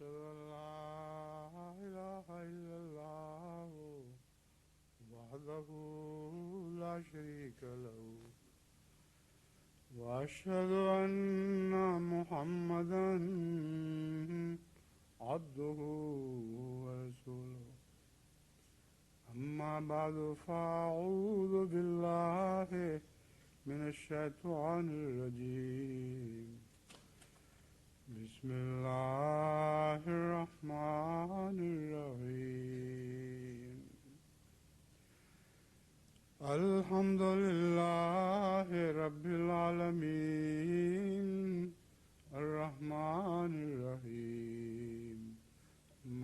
أشهد أن لا إله إلا الله وحده لا شريك له وأشهد أن محمدا عبده ورسوله أما بعد فأعوذ بالله من الشيطان الرجيم بسم الله الرحمن الرحيم الحمد لله رب العالمين الرحمن الرحيم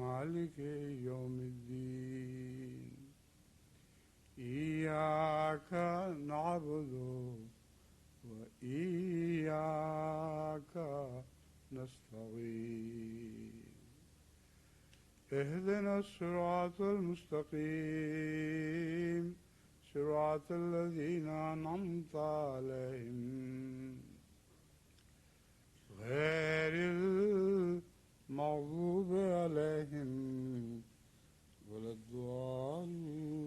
مالك يوم الدين إياك نعبد وإياك نستعين اهدنا الصراط المستقيم صراط الذين أنعمت عليهم غير المغضوب عليهم ولا الضالين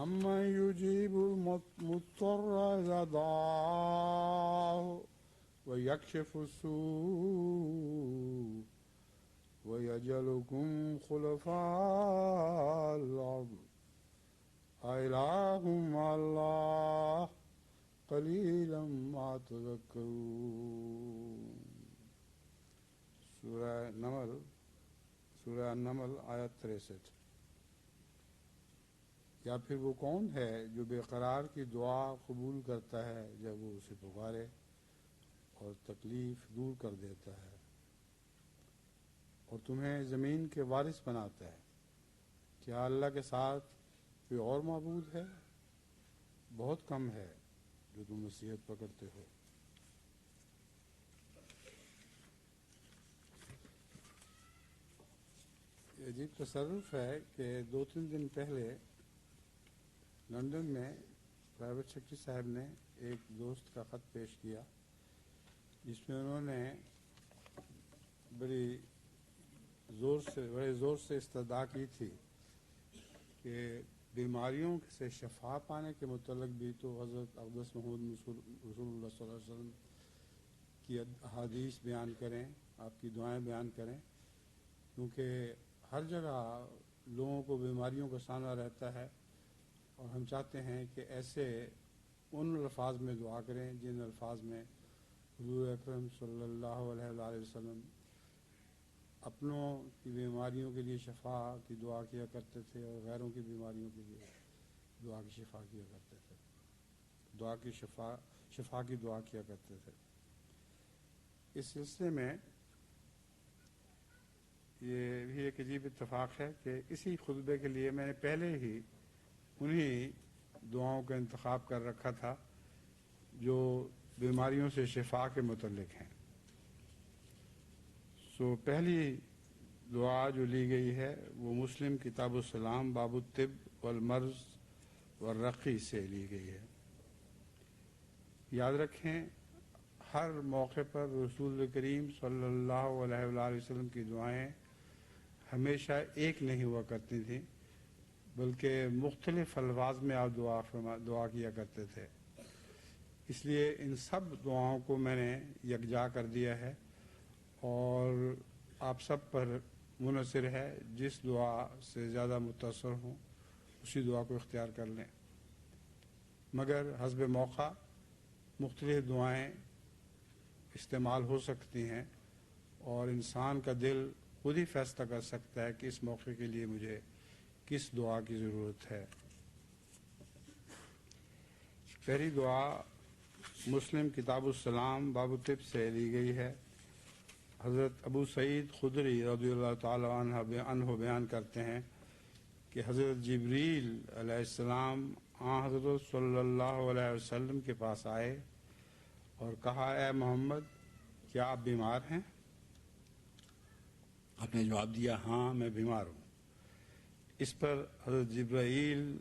أمن يجيب المضطر إذا دعاه ويكشف السوء ويجعلكم خلفاء الأرض أإله مع الله قليلا ما تذكرون سورہ النمل آیت 63۔ یا پھر وہ کون ہے جو بے قرار کی دعا قبول کرتا ہے جب وہ اسے پکارے اور تکلیف دور کر دیتا ہے اور تمہیں زمین کے وارث بناتا ہے؟ کیا اللہ کے ساتھ کوئی اور معبود ہے؟ بہت کم ہے جو تم نصیحت پکڑتے ہو۔ یہ عجیب تصرف ہے کہ 2-3 دن پہلے لندن میں پرائیویٹ سیکرٹری صاحب نے ایک دوست کا خط پیش کیا جس میں انہوں نے بڑے زور سے استدعا کی تھی کہ بیماریوں سے شفا پانے کے متعلق بھی تو حضرت اقدس محمد رسول اللہ صلی اللہ علیہ وسلم کی احادیث بیان کریں، آپ کی دعائیں بیان کریں، کیونکہ ہر جگہ لوگوں کو بیماریوں کا سامنا رہتا ہے اور ہم چاہتے ہیں کہ ایسے ان الفاظ میں دعا کریں جن الفاظ میں حضور اکرم صلی اللہ علیہ وآلہ وسلم اپنوں کی بیماریوں کے لیے شفا کی دعا کیا کرتے تھے اور غیروں کی بیماریوں کے لیے دعا کی شفا کیا کرتے تھے، شفا کی دعا کیا کرتے تھے۔ اس سلسلے میں یہ بھی ایک عجیب اتفاق ہے کہ اسی خطبے کے لیے میں نے پہلے ہی انہی دعاؤں کا انتخاب کر رکھا تھا جو بیماریوں سے شفا کے متعلق ہیں۔ پہلی دعا جو لی گئی ہے وہ مسلم کتاب السلام باب الطب والمرض والرقی سے لی گئی ہے۔ یاد رکھیں، ہر موقع پر رسول کریم صلی اللہ علیہ وآلہ وسلم کی دعائیں ہمیشہ ایک نہیں ہوا کرتی تھیں، بلکہ مختلف الفاظ میں آپ دعا کیا کرتے تھے۔ اس لیے ان سب دعاؤں کو میں نے یکجا کر دیا ہے اور آپ سب پر منحصر ہے، جس دعا سے زیادہ متاثر ہوں اسی دعا کو اختیار کر لیں، مگر حسب موقع مختلف دعائیں استعمال ہو سکتی ہیں اور انسان کا دل خود ہی فیصلہ کر سکتا ہے کہ اس موقع کے لیے مجھے کس دعا کی ضرورت ہے۔ پہلی دعا مسلم کتاب السلام باب الطب سے لی گئی ہے۔ حضرت ابو سعید خدری رضی اللہ تعالی عنہ بیان کرتے ہیں کہ حضرت جبریل علیہ السلام حضرت صلی اللہ علیہ وسلم کے پاس آئے اور کہا، اے محمد، کیا آپ بیمار ہیں؟ آپ نے جواب دیا، ہاں میں بیمار ہوں۔ اس پر حضرت جبرائیل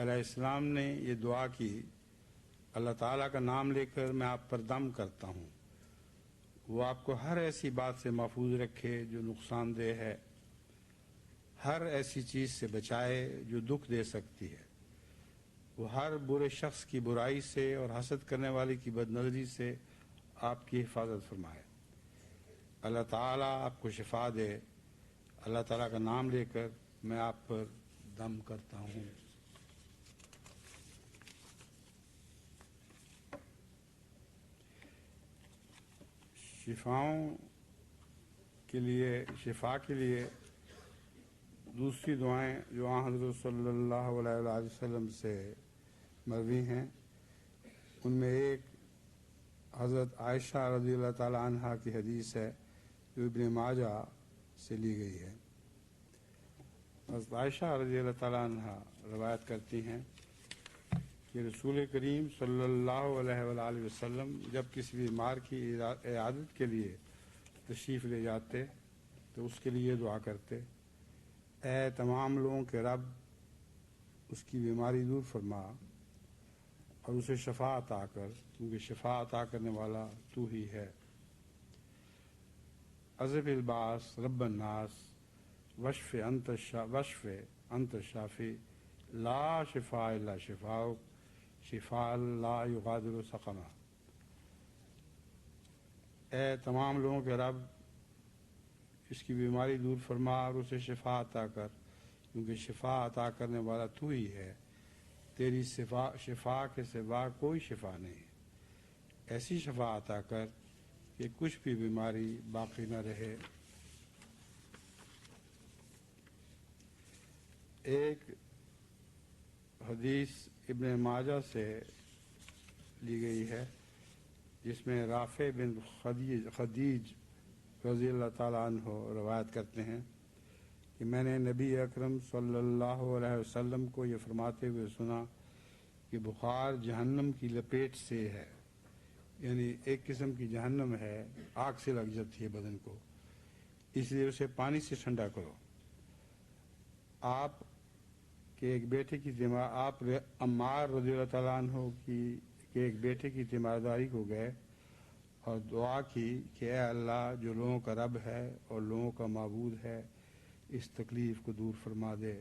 علیہ السلام نے یہ دعا کی اللہ تعالیٰ کا نام لے کر میں آپ پر دم کرتا ہوں، وہ آپ کو ہر ایسی بات سے محفوظ رکھے جو نقصان دہ ہے، ہر ایسی چیز سے بچائے جو دکھ دے سکتی ہے، وہ ہر برے شخص کی برائی سے اور حسد کرنے والے کی بد نظری سے آپ کی حفاظت فرمائے۔ اللہ تعالیٰ آپ کو شفا دے۔ اللہ تعالیٰ کا نام لے کر میں آپ پر دم کرتا ہوں۔ شفا کے لیے دوسری دعائیں جو حضرت صلی اللہ علیہ وسلم سے مروی ہیں، ان میں ایک حضرت عائشہ رضی اللہ تعالیٰ عنہ کی حدیث ہے جو ابن ماجہ سے لی گئی ہے۔ حضرت عائشہ رضی اللہ تعالیٰ عنہ روایت کرتی ہیں کہ رسول کریم صلی اللہ علیہ وآلہ وسلم جب کسی بیمار کی عیادت کے لیے تشریف لے جاتے تو اس کے لیے دعا کرتے، اے تمام لوگوں کے رب، اس کی بیماری دور فرما اور اسے شفا عطا کر، کیونکہ شفا عطا کرنے والا تو ہی ہے۔ اذهب الباس رب الناس واشف انت الشافی لا شفاء الا شفاؤک شفاء لا یغادر سقما۔ اے تمام لوگوں کے رب، اس کی بیماری دور فرما اور اسے شفا عطا کر، کیونکہ شفا عطا کرنے والا تو ہی ہے، تیری شفا کے سوا کوئی شفا نہیں۔ ایسی شفا عطا کر کہ کچھ بھی بیماری باقی نہ رہے۔ ایک حدیث ابن ماجہ سے لی گئی ہے جس میں رافع بن خدیج رضی اللہ تعالیٰ عنہ روایت کرتے ہیں کہ میں نے نبی اکرم صلی اللہ علیہ وسلم کو یہ فرماتے ہوئے سنا کہ بخار جہنم کی لپیٹ سے ہے، یعنی ایک قسم کی جہنم ہے، آگ سے لگ جاتی ہے بدن کو، اس لیے اسے پانی سے ٹھنڈا کرو۔ آپ کے ایک بیٹے کی آپ عمار رضی اللہ تعالیٰ عنہ کے ایک بیٹے کی تیمارداری کو گئے اور دعا کی کہ اے اللہ جو لوگوں کا رب ہے اور لوگوں کا معبود ہے، اس تکلیف کو دور فرما دے۔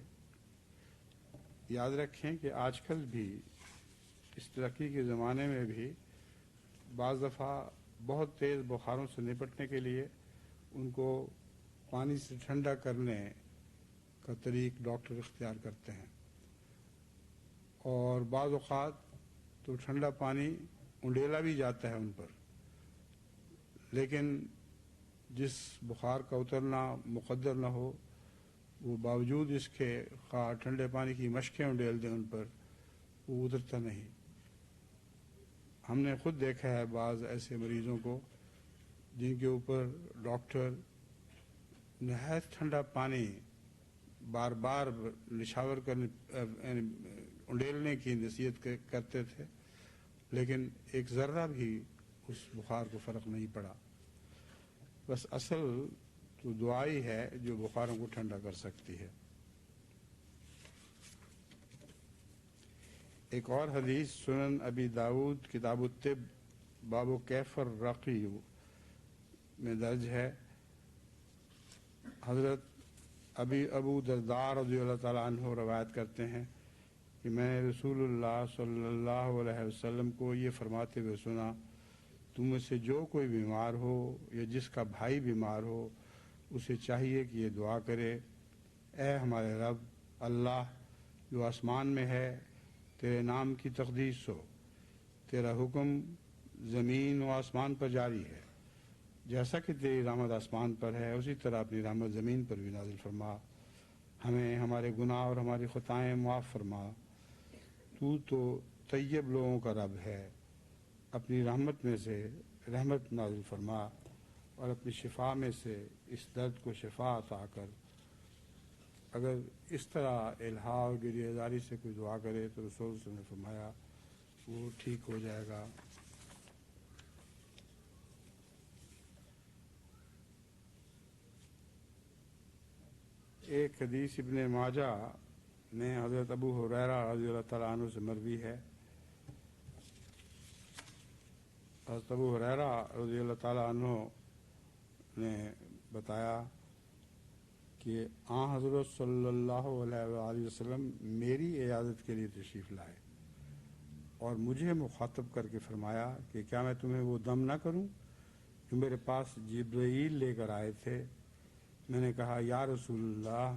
یاد رکھیں کہ آج کل بھی اس ترقی کے زمانے میں بھی بعض دفعہ بہت تیز بخاروں سے نپٹنے کے لیے ان کو پانی سے ٹھنڈا کرنے کا طریق ڈاکٹر اختیار کرتے ہیں، اور بعض اوقات تو ٹھنڈا پانی انڈیلا بھی جاتا ہے ان پر، لیکن جس بخار کا اترنا مقدر نہ ہو وہ باوجود اس کے خواہ ٹھنڈے پانی کی مشقیں انڈیل دیں ان پر، وہ اترتا نہیں۔ ہم نے خود دیکھا ہے بعض ایسے مریضوں کو جن کے اوپر ڈاکٹر نہایت ٹھنڈا پانی بار بار نشاور کرنے انڈیلنے کی نصیحت کرتے تھے، لیکن ایک ذرہ بھی اس بخار کو فرق نہیں پڑا۔ بس اصل تو دعائی ہے جو بخاروں کو ٹھنڈا کر سکتی ہے۔ ایک اور حدیث سنن ابی داود کتاب الطب باب کیف الرقی میں درج ہے۔ حضرت ابو درداء رضی اللہ تعالیٰ عنہ روایت کرتے ہیں کہ میں نے رسول اللہ صلی اللہ علیہ وسلم کو یہ فرماتے ہوئے سنا، تم میں سے جو کوئی بیمار ہو یا جس کا بھائی بیمار ہو اسے چاہیے کہ یہ دعا کرے، اے ہمارے رب اللہ جو آسمان میں ہے، تیرے نام کی تقدیس ہو، تیرا حکم زمین و آسمان پر جاری ہے، جیسا کہ تیری رحمت آسمان پر ہے اسی طرح اپنی رحمت زمین پر بھی نازل فرما، ہمیں ہمارے گناہ اور ہماری خطائیں معاف فرما، تو طیب لوگوں کا رب ہے، اپنی رحمت میں سے رحمت نازل فرما اور اپنی شفا میں سے اس درد کو شفا عطا کر۔ اگر اس طرح الہا اور گریہ زاری سے کوئی دعا کرے تو رسول صلی اللہ علیہ وسلم نے فرمایا وہ ٹھیک ہو جائے گا۔ ایک حدیث ابن ماجہ میں حضرت ابو ہریرہ رضی اللہ تعالیٰ عنہ سے مروی ہے حضرت ابو ہریرہ رضی اللہ تعالیٰ عنہ نے بتایا کہ حضرت صلی اللہ علیہ وآلہ وسلم میری عیادت کے لیے تشریف لائے اور مجھے مخاطب کر کے فرمایا کہ کیا میں تمہیں وہ دم نہ کروں جو میرے پاس جبرائیل لے کر آئے تھے. میں نے کہا یا رسول اللہ،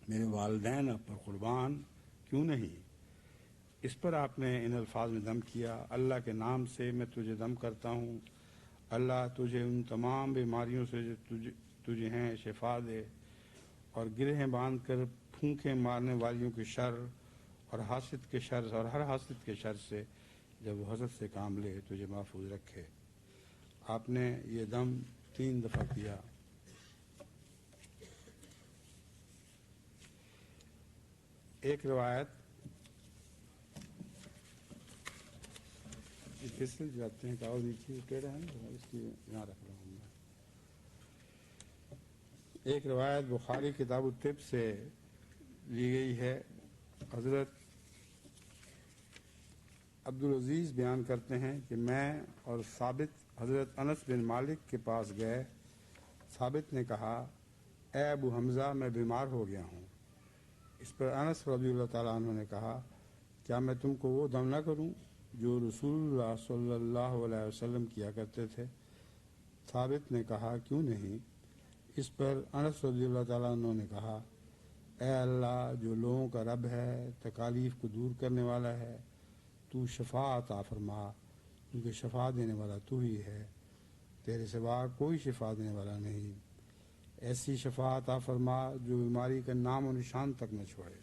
میرے والدین آپ پر قربان، کیوں نہیں؟ اس پر آپ نے ان الفاظ میں دم کیا: اللہ کے نام سے میں تجھے دم کرتا ہوں، اللہ تجھے ان تمام بیماریوں سے جو تجھے ہیں شفا دے، اور گرہیں باندھ کر پھونکیں مارنے والیوں کے شر اور حاسد کے شر اور ہر حاسد کے شر سے جب وہ حسد سے کام لے تجھے محفوظ رکھے. آپ نے یہ دم 3 دفعہ کیا. ایک روایت پھسل جاتے ہیں، کاغذ نیچے ٹیڑھا ہے نا، اس کی یہاں رکھ رہا ہوں میں. ایک روایت بخاری کتاب الطب سے لی گئی ہے. حضرت عبدالعزیز بیان کرتے ہیں کہ میں اور ثابت حضرت انس بن مالک کے پاس گئے. ثابت نے کہا اے ابو حمزہ، میں بیمار ہو گیا ہوں. اس پر انس رضی اللہ تعالیٰ عنہ نے کہا کیا میں تم کو وہ دم نہ کروں جو رسول اللہ صلی اللہ علیہ وسلم کیا کرتے تھے؟ ثابت نے کہا کیوں نہیں؟ اس پر انس رضی اللہ تعالیٰ عنہ نے کہا اے اللہ جو لوگوں کا رب ہے، تکالیف کو دور کرنے والا ہے، تو شفا عطا فرما، کیونکہ شفا دینے والا تو ہی ہے، تیرے سوا کوئی شفا دینے والا نہیں. ایسی شفا عطا فرما جو بیماری کا نام و نشان تک نہ چھوڑے.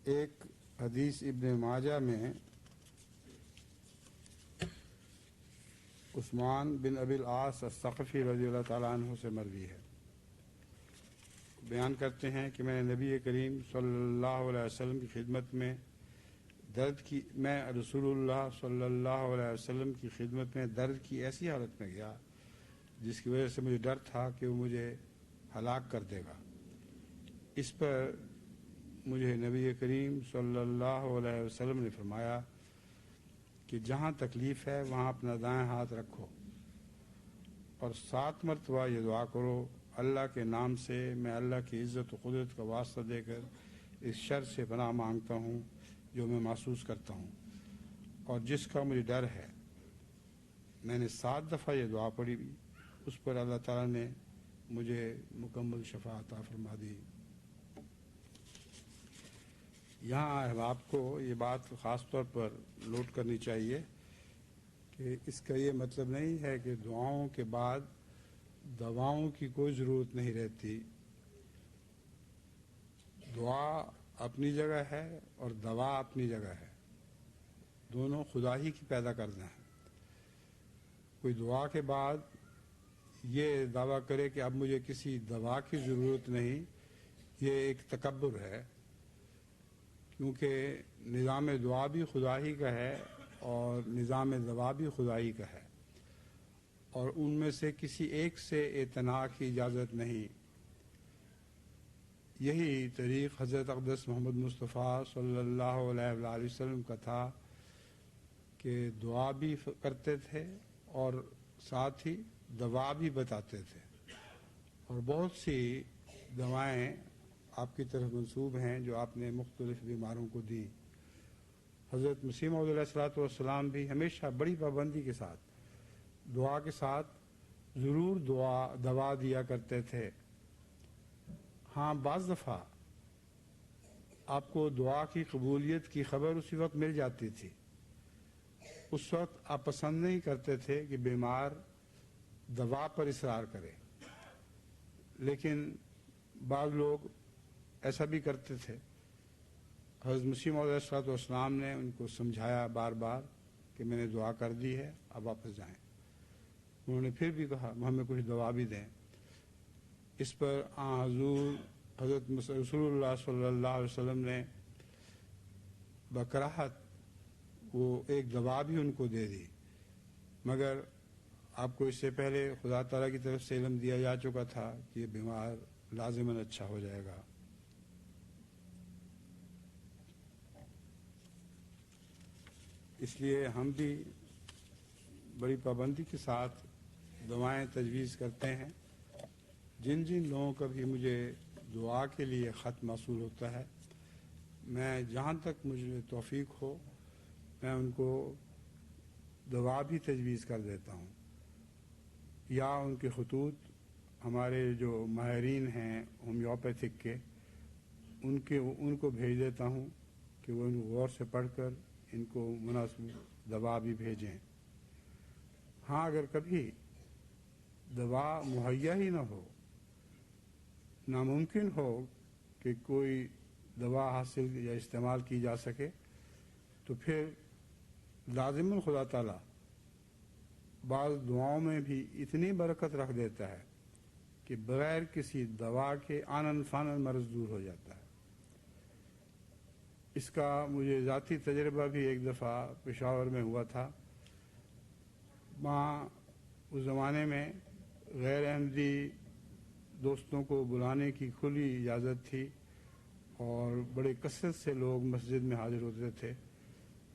ایک حدیث ابن ماجہ میں عثمان بن ابی العاص الثقفی رضی اللہ تعالیٰ عنہ سے مروی ہے. بیان کرتے ہیں کہ میں نے نبی کریم صلی اللہ علیہ وسلم کی خدمت میں میں رسول اللہ صلی اللہ علیہ وسلم کی خدمت میں درد کی ایسی حالت میں گیا جس کی وجہ سے مجھے ڈر تھا کہ وہ مجھے ہلاک کر دے گا. اس پر مجھے نبی کریم صلی اللہ علیہ وسلم نے فرمایا کہ جہاں تکلیف ہے وہاں اپنا دائیں ہاتھ رکھو اور 7 مرتبہ یہ دعا کرو: اللہ کے نام سے میں اللہ کی عزت و قدرت کا واسطہ دے کر اس شر سے پناہ مانگتا ہوں جو میں محسوس کرتا ہوں اور جس کا مجھے ڈر ہے. میں نے 7 دفعہ یہ دعا پڑھی. اس پر اللہ تعالیٰ نے مجھے مکمل شفا عطا فرما دی. یہاں احباب کو یہ بات خاص طور پر نوٹ کرنی چاہیے کہ اس کا یہ مطلب نہیں ہے کہ دعاؤں کے بعد دواؤں کی کوئی ضرورت نہیں رہتی. دعا اپنی جگہ ہے اور دوا اپنی جگہ ہے، دونوں خدا ہی کی پیدا کرنا ہے. کوئی دعا کے بعد یہ دعویٰ کرے کہ اب مجھے کسی دوا کی ضرورت نہیں، یہ ایک تکبر ہے، کیونکہ نظام دعا بھی خدا ہی کا ہے اور نظام دوا بھی خدا ہی کا ہے، اور ان میں سے کسی ایک سے اعتناء کی اجازت نہیں. یہی طریق حضرت اقدس محمد مصطفیٰ صلی اللہ علیہ وآلہ وسلم کا تھا کہ دعا بھی کرتے تھے اور ساتھ ہی دوا بھی بتاتے تھے. اور بہت سی دوائیں آپ کی طرف منسوب ہیں جو آپ نے مختلف بیماروں کو دی. حضرت مسیح موعود علیہ الصلوۃ والسلام بھی ہمیشہ بڑی پابندی کے ساتھ دعا کے ساتھ ضرور دوا دیا کرتے تھے. ہاں بعض دفعہ آپ کو دعا کی قبولیت کی خبر اسی وقت مل جاتی تھی. اس وقت آپ پسند نہیں کرتے تھے کہ بیمار دوا پر اصرار کرے، لیکن بعض لوگ ایسا بھی کرتے تھے. حضرت مسیح موعود علیہ الصلوۃ والسلام نے ان کو سمجھایا بار بار کہ میں نے دعا کر دی ہے، اب واپس جائیں. انہوں نے پھر بھی کہا ہمیں کچھ دوا بھی دیں. اس پر حضور حضرت رسول اللہ صلی اللہ علیہ وسلم نے بکراہت وہ ایک دوا بھی ان کو دے دی، مگر آپ کو اس سے پہلے خدا تعالیٰ کی طرف سے علم دیا جا چکا تھا کہ یہ بیمار لازماً اچھا ہو جائے گا. اس لیے ہم بھی بڑی پابندی کے ساتھ دعائیں تجویز کرتے ہیں. جن جن لوگوں کا بھی مجھے دعا کے لیے خط موصول ہوتا ہے، میں جہاں تک مجھے توفیق ہو میں ان کو دعا بھی تجویز کر دیتا ہوں، یا ان کے خطوط ہمارے جو ماہرین ہیں ہومیوپیتھک کے ان کو بھیج دیتا ہوں کہ وہ ان کو غور سے پڑھ کر ان کو مناسب دوا بھی بھیجیں. ہاں اگر کبھی دوا مہیا ہی نہ ہو، ناممکن ہو کہ کوئی دوا حاصل یا استعمال کی جا سکے، تو پھر لازماً خدا تعالیٰ بعض دعاؤں میں بھی اتنی برکت رکھ دیتا ہے کہ بغیر کسی دوا کے آنن فانن مرض دور ہو جاتا ہے. اس کا مجھے ذاتی تجربہ بھی ایک دفعہ پشاور میں ہوا تھا. وہاں اس زمانے میں غیر احمدی دوستوں کو بلانے کی کھلی اجازت تھی اور بڑے کثرت سے لوگ مسجد میں حاضر ہوتے تھے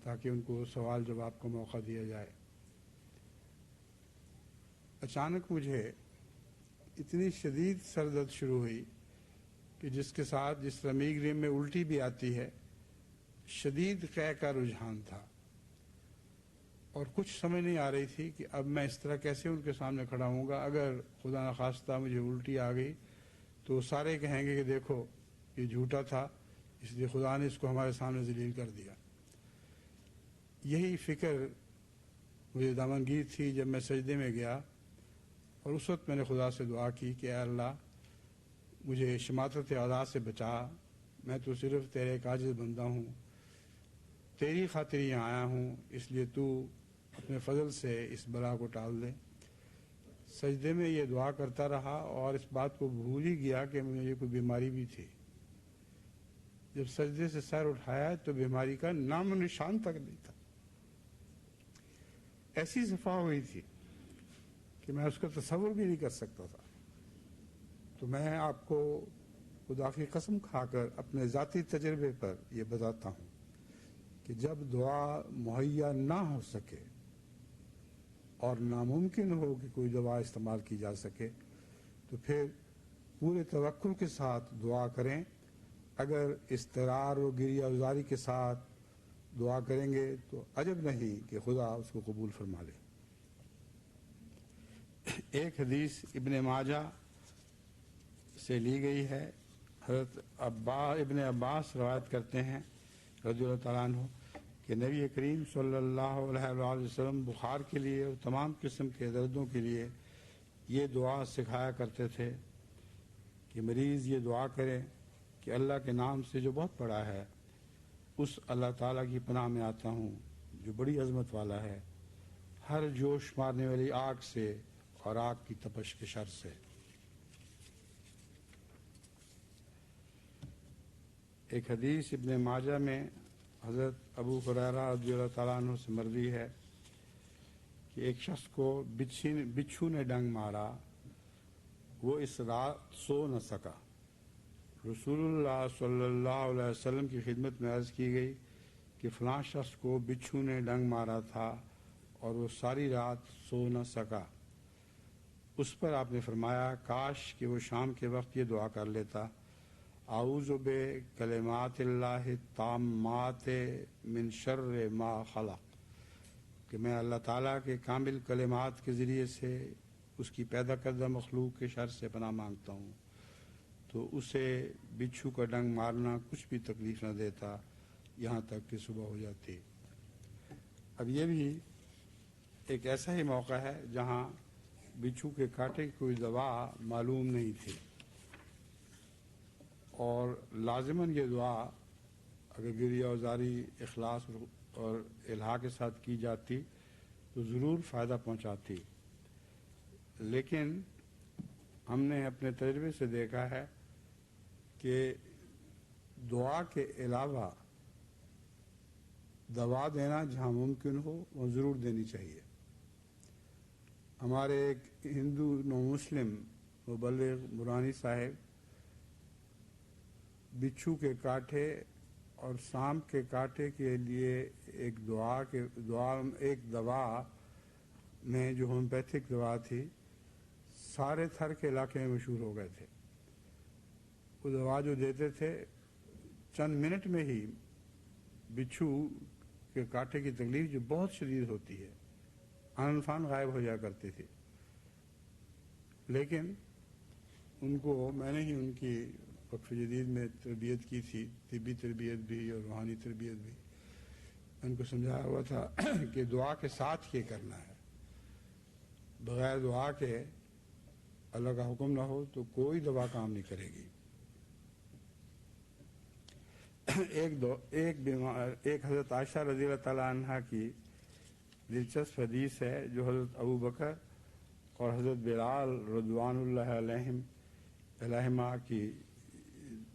تاکہ ان کو سوال جواب کا موقع دیا جائے. اچانک مجھے اتنی شدید سر درد شروع ہوئی کہ جس کے ساتھ جس طرح میگرین میں الٹی بھی آتی ہے، شدید قے کا رجحان تھا، اور کچھ سمجھ نہیں آ رہی تھی کہ اب میں اس طرح کیسے ان کے سامنے کھڑا ہوں گا. اگر خدا نخواستہ مجھے الٹی آ گئی تو سارے کہیں گے کہ دیکھو یہ جھوٹا تھا، اس لیے خدا نے اس کو ہمارے سامنے ذلیل کر دیا. یہی فکر مجھے دامنگیر تھی جب میں سجدے میں گیا، اور اس وقت میں نے خدا سے دعا کی کہ اے اللہ مجھے شماتت اعضاء سے بچا، میں تو صرف تیرے ایک عاجز بندہ ہوں، تیری خاطر یہاں آیا ہوں، اس لیے تو اپنے فضل سے اس بلا کو ٹال دے. سجدے میں یہ دعا کرتا رہا اور اس بات کو بھول ہی گیا کہ مجھے کوئی بیماری بھی تھی. جب سجدے سے سر اٹھایا تو بیماری کا نام و نشان تک نہیں تھا. ایسی صفا ہوئی تھی کہ میں اس کا تصور بھی نہیں کر سکتا تھا. تو میں آپ کو خدا کی قسم کھا کر اپنے ذاتی تجربے پر یہ بتاتا ہوں کہ جب دعا مہیا نہ ہو سکے اور ناممکن ہو کہ کوئی دوا استعمال کی جا سکے تو پھر پورے توکل کے ساتھ دعا کریں. اگر اضطرار و گریہ ازاری کے ساتھ دعا کریں گے تو عجب نہیں کہ خدا اس کو قبول فرما لے. ایک حدیث ابن ماجہ سے لی گئی ہے. حضرت ابن عباس روایت کرتے ہیں رضی اللہ تعالیٰ عنہ کہ نبی کریم صلی اللہ علیہ وآلہ وسلم بخار کے لیے اور تمام قسم کے دردوں کے لیے یہ دعا سکھایا کرتے تھے کہ مریض یہ دعا کرے کہ اللہ کے نام سے جو بہت بڑا ہے، اس اللہ تعالیٰ کی پناہ میں آتا ہوں جو بڑی عظمت والا ہے، ہر جوش مارنے والی آگ سے اور آگ کی تپش کے شر سے. ایک حدیث ابن ماجہ میں حضرت ابو ہریرہ رضی اللہ تعالیٰ عنہ سے مروی ہے کہ ایک شخص کو بچھو نے ڈنگ مارا، وہ اس رات سو نہ سکا. رسول اللہ صلی اللہ علیہ وسلم کی خدمت میں عرض کی گئی کہ فلاں شخص کو بچھو نے ڈنگ مارا تھا اور وہ ساری رات سو نہ سکا. اس پر آپ نے فرمایا کاش کہ وہ شام کے وقت یہ دعا کر لیتا، اعوذ بکلمات اللہ التامات من شر ما خلق، کہ میں اللہ تعالیٰ کے کامل کلمات کے ذریعے سے اس کی پیدا کردہ مخلوق کے شر سے پناہ مانگتا ہوں. تو اسے بچھو کا ڈنگ مارنا کچھ بھی تکلیف نہ دیتا یہاں تک کہ صبح ہو جاتی. اب یہ بھی ایک ایسا ہی موقع ہے جہاں بچھو کے کاٹے کی کوئی دوا معلوم نہیں تھی، اور لازماً یہ دعا اگر گریہ ازاری اخلاص اور الہا کے ساتھ کی جاتی تو ضرور فائدہ پہنچاتی. لیکن ہم نے اپنے تجربے سے دیکھا ہے کہ دعا کے علاوہ دوا دینا جہاں ممکن ہو وہ ضرور دینی چاہیے. ہمارے ایک ہندو نو مسلم مبلغ مورانی صاحب بچھو کے کاٹے اور سانپ کے کاٹے کے لیے ایک ایک دوا میں جو ہومیوپیتھک دوا تھی سارے تھر کے علاقے میں مشہور ہو گئے تھے. وہ دوا جو دیتے تھے چند منٹ میں ہی بچھو کے کاٹے کی تکلیف جو بہت شدید ہوتی ہے آن فان غائب ہو جایا کرتی تھی. لیکن ان کو میں نے ہی ان کی وقف جدید میں تربیت کی تھی، طبی تربیت بھی اور روحانی تربیت بھی. ان کو سمجھایا ہوا تھا کہ دعا کے ساتھ یہ کرنا ہے، بغیر دعا کے اللہ کا حکم نہ ہو تو کوئی دوا کام نہیں کرے گی. ایک حضرت عائشہ رضی اللہ تعالیٰ عنہ کی دلچسپ حدیث ہے جو حضرت ابو بکر اور حضرت بلال رضوان اللہ علیہما کی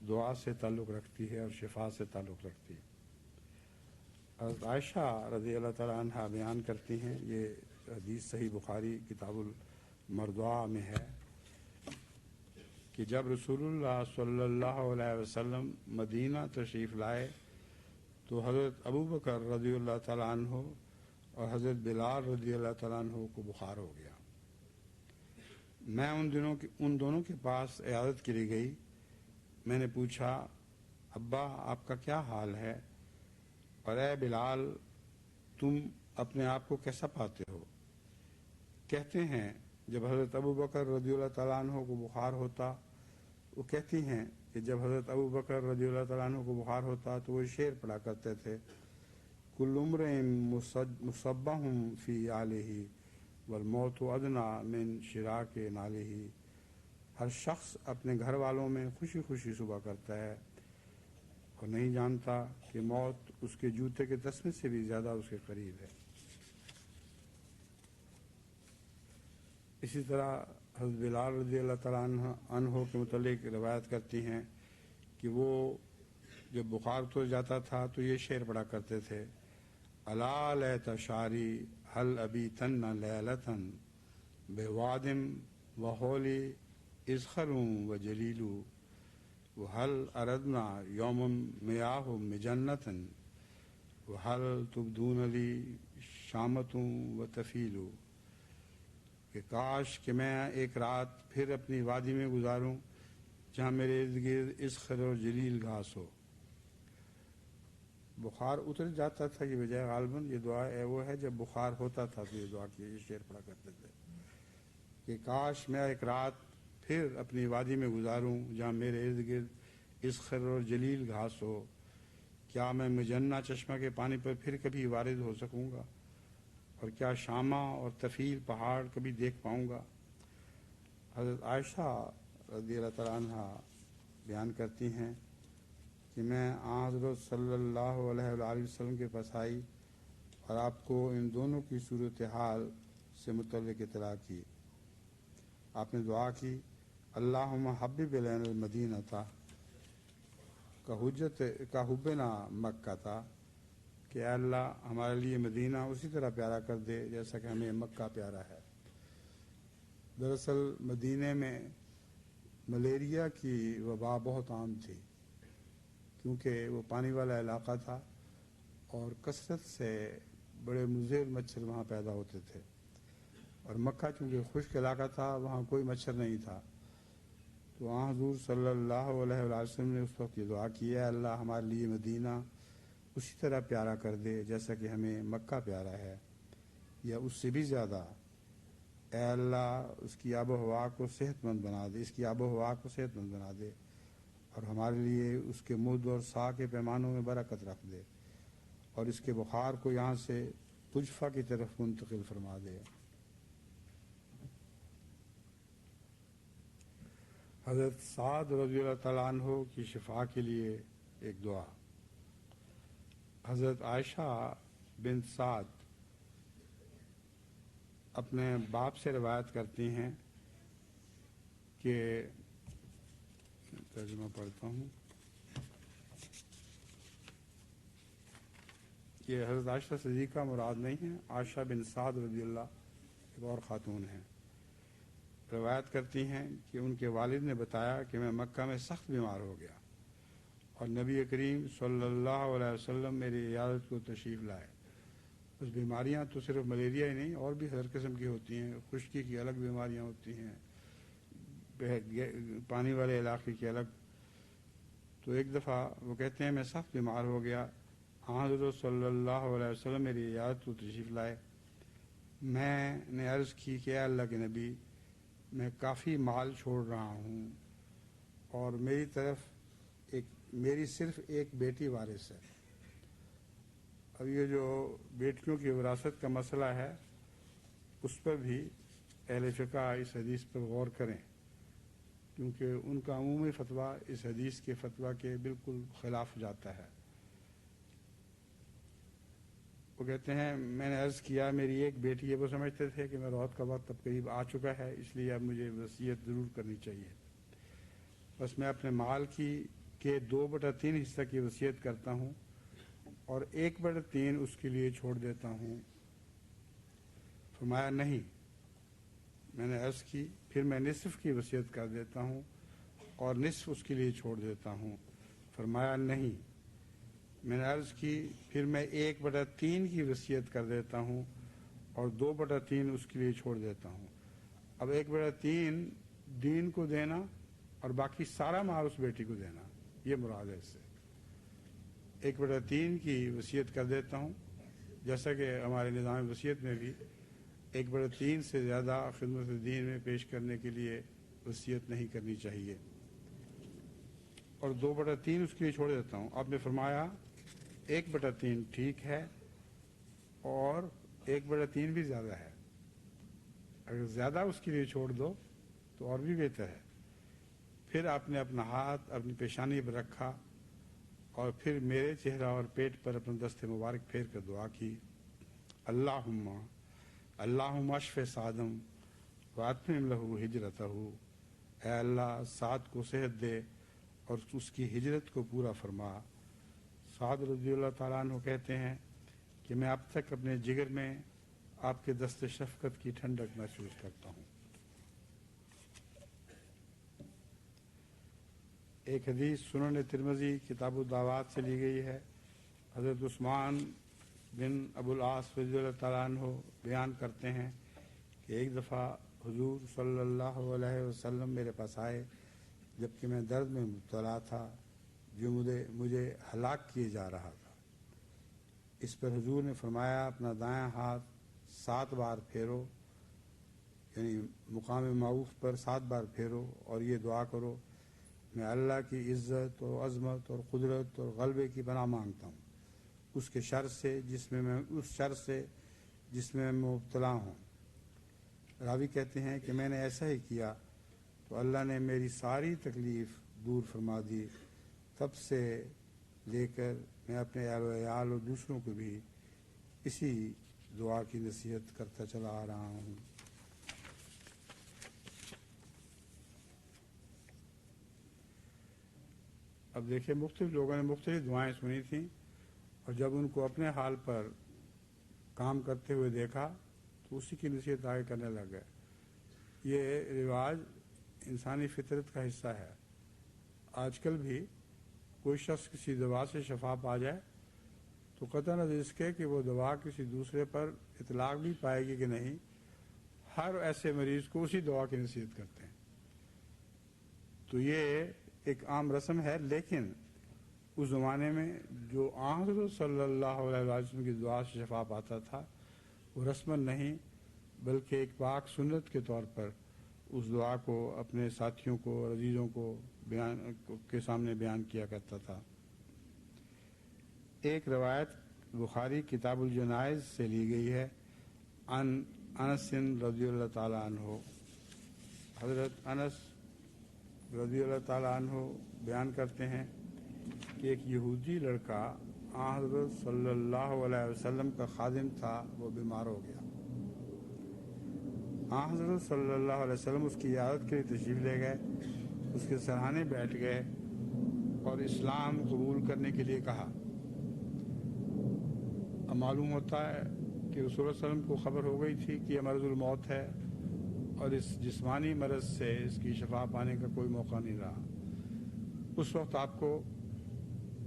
دعا سے تعلق رکھتی ہے اور شفا سے تعلق رکھتی ہے. حضرت عائشہ رضی اللہ تعالیٰ عنہ بیان کرتی ہیں، یہ حدیث صحیح بخاری کتاب المرضعہ میں ہے کہ جب رسول اللہ صلی اللہ علیہ وسلم مدینہ تشریف لائے تو حضرت ابو بکر رضی اللہ تعالیٰ عنہ اور حضرت بلال رضی اللہ تعالیٰ عنہ کو بخار ہو گیا. میں ان دونوں کے پاس عیادت کے لیے گئی. میں نے پوچھا، ابا آپ کا کیا حال ہے، اور اے بلال تم اپنے آپ کو کیسا پاتے ہو؟ کہتے ہیں جب حضرت ابو بکر رضی اللہ تعالیٰ عنہ کو بخار ہوتا، وہ کہتی ہیں کہ جب حضرت ابو بکر رضی اللہ تعالیٰ عنہ کو بخار ہوتا تو وہ شعر پڑھا کرتے تھے، کل امرئ مصبہ فی آلہ والموت ادنیٰ من شراک نالہ. ہر شخص اپنے گھر والوں میں خوشی خوشی صبح کرتا ہے اور نہیں جانتا کہ موت اس کے جوتے کے تسمے سے بھی زیادہ اس کے قریب ہے. اسی طرح حضرت بلال رضی اللہ تعالیٰ عنہ کے متعلق روایت کرتی ہیں کہ وہ جب بخار اتر جاتا تھا تو یہ شعر پڑھا کرتے تھے، الا لیت شعری هل ابیتن لیلۃ بوادم وحولی اذخر وجلیل وهل اردنا یوم میاہ مجنۃ وهل تبدون لی شامۃ وتفیل. کہ کاش کہ میں ایک رات پھر اپنی وادی میں گزاروں جہاں میرے ارد گرد اذخر اور جلیل گھاس ہو. بخار اتر جاتا تھا یہ بجائے غالباً یہ دعا وہ ہے جب بخار ہوتا تھا تو یہ دعا کی یہ شعر پڑھا کرتے تھے کہ کاش میں ایک رات پھر اپنی وادی میں گزاروں جہاں میرے ارد گرد اذخر اور جلیل گھاس ہو. کیا میں مجنہ چشمہ کے پانی پر پھر کبھی وارد ہو سکوں گا، اور کیا شامہ اور طفیل پہاڑ کبھی دیکھ پاؤں گا؟ حضرت عائشہ رضی اللہ تعالیٰ عنہ بیان کرتی ہیں کہ میں حضرت صلی اللہ علیہ وآلہ وسلم کے پاس آئی اور آپ کو ان دونوں کی صورتحال سے متعلق اطلاع کی. آپ نے دعا کی، اللہم حبب الینا المدینہ کا حبنا مکہ تھا، کہ اے اللہ ہمارے لیے مدینہ اسی طرح پیارا کر دے جیسا کہ ہمیں مکہ پیارا ہے. دراصل مدینہ میں ملیریا کی وبا بہت عام تھی کیونکہ وہ پانی والا علاقہ تھا اور کثرت سے بڑے مضر مچھر وہاں پیدا ہوتے تھے، اور مکہ چونکہ خشک علاقہ تھا وہاں کوئی مچھر نہیں تھا. تو وہاں حضور صلی اللہ علیہ وسلم نے اس وقت یہ دعا کی، اے اللہ ہمارے لیے مدینہ اسی طرح پیارا کر دے جیسا کہ ہمیں مکہ پیارا ہے، یا اس سے بھی زیادہ. اے اللہ اس کی آب و ہوا کو صحت مند بنا دے، اس کی آب و ہوا کو صحت مند بنا دے، اور ہمارے لیے اس کے مد اور سا کے پیمانوں میں برکت رکھ دے، اور اس کے بخار کو یہاں سے پجفا کی طرف منتقل فرما دے. حضرت سعد رضی اللہ تعالیٰ عنہ کی شفا کے لیے ایک دعا. حضرت عائشہ بنت سعد اپنے باپ سے روایت کرتی ہیں کہ ترجمہ پڑھتا ہوں کہ حضرت عائشہ صدیقہ مراد نہیں ہے، عائشہ بن سعد رضی اللہ ایک اور خاتون ہیں. روایت کرتی ہیں کہ ان کے والد نے بتایا کہ میں مکہ میں سخت بیمار ہو گیا اور نبی کریم صلی اللہ علیہ وسلم میری عیادت کو تشریف لائے۔ بس بیماریاں تو صرف ملیریا ہی نہیں، اور بھی ہر قسم کی ہوتی ہیں، خشکی کی الگ بیماریاں ہوتی ہیں، پانی والے علاقے کی الگ۔ تو ایک دفعہ وہ کہتے ہیں میں سخت بیمار ہو گیا، حضرت صلی اللہ علیہ وسلم میری عیادت کو تشریف لائے۔ میں نے عرض کی کہ اے اللہ کے نبی، میں کافی مال چھوڑ رہا ہوں اور میری صرف ایک بیٹی وارث ہے۔ اب یہ جو بیٹیوں کی وراثت کا مسئلہ ہے، اس پر بھی اہل فقہ اس حدیث پر غور کریں، کیونکہ ان کا عمومی فتویٰ اس حدیث کے فتویٰ کے بالکل خلاف جاتا ہے۔ وہ کہتے ہیں میں نے عرض کیا میری ایک بیٹی ہے، وہ سمجھتے تھے کہ میں روحت کا وقت اب قریب آ چکا ہے، اس لیے اب مجھے وصیت ضرور کرنی چاہیے۔ بس میں اپنے مال کے 2/3 حصہ کی وصیت کرتا ہوں اور 1/3 اس کے لیے چھوڑ دیتا ہوں۔ فرمایا نہیں۔ میں نے عرض کی پھر میں نصف کی وصیت کر دیتا ہوں اور نصف اس کے لیے چھوڑ دیتا ہوں۔ فرمایا نہیں۔ میں نے عرض کی پھر میں 1/3 کی وصیت کر دیتا ہوں اور 2/3 اس کے لیے چھوڑ دیتا ہوں۔ اب 1/3 دین کو دینا اور باقی سارا مال اس بیٹی کو دینا، یہ مراد ہے اس سے۔ 1/3 کی وصیت کر دیتا ہوں، جیسا کہ ہمارے نظام وصیت میں بھی 1/3 سے زیادہ خدمت دین میں پیش کرنے کے لیے وصیت نہیں کرنی چاہیے، اور 2/3 اس کے لیے چھوڑ دیتا ہوں۔ آپ نے فرمایا 1/3 ٹھیک ہے اور 1/3 بھی زیادہ ہے، اگر زیادہ اس کے لیے چھوڑ دو تو اور بھی بہتر ہے۔ پھر آپ نے اپنا ہاتھ اپنی پیشانی پر رکھا اور پھر میرے چہرہ اور پیٹ پر اپنا دست مبارک پھیر کر دعا کی، اللہم اشف سعدم واتمم لہ ہجرتہ، اے اللہ سعد کو صحت دے اور اس کی ہجرت کو پورا فرما۔ سعد رضی اللہ تعالیٰ عنہ کہتے ہیں کہ میں اب تک اپنے جگر میں آپ کے دست شفقت کی ٹھنڈک محسوس کرتا ہوں۔ ایک حدیث سنن ترمذی کتاب الدعوات سے لی گئی ہے۔ حضرت عثمان بن ابو العاص رضی اللہ تعالیٰ عنہ بیان کرتے ہیں کہ ایک دفعہ حضور صلی اللہ علیہ وسلم میرے پاس آئے جبکہ میں درد میں مبتلا تھا جو مجھے ہلاک کیے جا رہا تھا۔ اس پر حضور نے فرمایا اپنا دایاں ہاتھ 7 بار پھیرو، یعنی مقام معروف پر 7 بار پھیرو اور یہ دعا کرو، میں اللہ کی عزت اور عظمت اور قدرت اور غلبے کی پناہ مانگتا ہوں اس شر سے جس میں میں مبتلا ہوں۔ راوی کہتے ہیں کہ میں نے ایسا ہی کیا تو اللہ نے میری ساری تکلیف دور فرما دی۔ تب سے لے کر میں اپنے اہل و عیال اور دوسروں کو بھی اسی دعا کی نصیحت کرتا چلا آ رہا ہوں۔ اب دیکھیں مختلف لوگوں نے مختلف دعائیں سنی تھیں اور جب ان کو اپنے حال پر کام کرتے ہوئے دیکھا تو اسی کی نصیحت آگے کرنے لگ گئے۔ یہ رواج انسانی فطرت کا حصہ ہے۔ آج کل بھی کوئی شخص کسی دوا سے شفا پا جائے تو قطع نظر اس کے کہ وہ دوا کسی دوسرے پر اطلاق بھی پائے گی کہ نہیں، ہر ایسے مریض کو اسی دوا کی نصیحت کرتے ہیں۔ تو یہ ایک عام رسم ہے، لیکن اس زمانے میں جو حضرت صلی اللہ علیہ وسلم کی دعا سے شفا پاتا تھا وہ رسماً نہیں بلکہ ایک پاک سنت کے طور پر اس دعا کو اپنے ساتھیوں کو اور عزیزوں کو کے سامنے بیان کیا کرتا تھا۔ ایک روایت بخاری کتاب الجنائز سے لی گئی ہے، انس رضی اللہ تعالیٰ عنہ۔ حضرت انس رضی اللہ تعالیٰ عنہ بیان کرتے ہیں کہ ایک یہودی لڑکا حضرت صلی اللہ علیہ وسلم کا خادم تھا، وہ بیمار ہو گیا۔ حضرت صلی اللہ علیہ وسلم اس کی عیادت کے لیے تشریف لے گئے، اس کے سرہانے بیٹھ گئے اور اسلام قبول کرنے کے لیے کہا۔ اب معلوم ہوتا ہے کہ رسول اللہ علیہ وسلم کو خبر ہو گئی تھی کہ یہ مرض الموت ہے اور اس جسمانی مرض سے اس کی شفا پانے کا کوئی موقع نہیں رہا۔ اس وقت آپ کو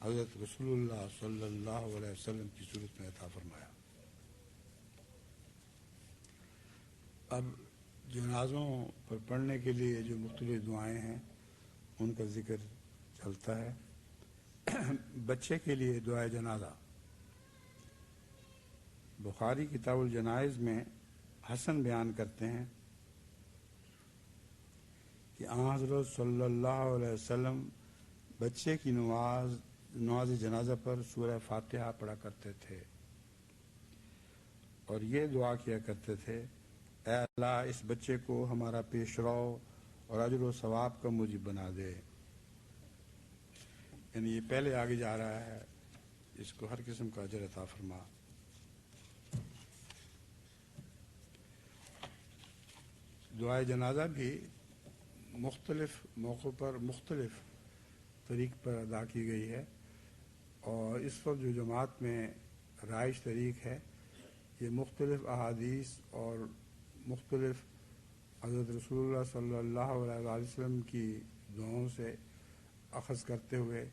حضرت رسول اللہ صلی اللہ علیہ وسلم کی صورت میں عطا فرمایا۔ اب جنازوں پر پڑھنے کے لیے جو مختلف دعائیں ہیں ان کا ذکر چلتا ہے۔ بچے کے لیے دعائے جنازہ، بخاری کتاب الجنائز میں حسن بیان کرتے ہیں کہ آن حضرت صلی اللہ علیہ وسلم بچے کی نماز جنازہ پر سورہ فاتحہ پڑھا کرتے تھے اور یہ دعا کیا کرتے تھے، اے اللہ اس بچے کو ہمارا پیش رو اور اجر و ثواب کا موجب بنا دے۔ یعنی یہ پہلے آگے جا رہا ہے، اس کو ہر قسم کا اجر عطا فرما۔ دعائے جنازہ بھی مختلف موقعوں پر مختلف طریق پر ادا کی گئی ہے، اور اس وقت جو جماعت میں رائج طریق ہے یہ مختلف احادیث اور مختلف حضرت رسول اللہ صلی اللہ علیہ وسلم کی دعاؤں سے اخذ کرتے ہوئے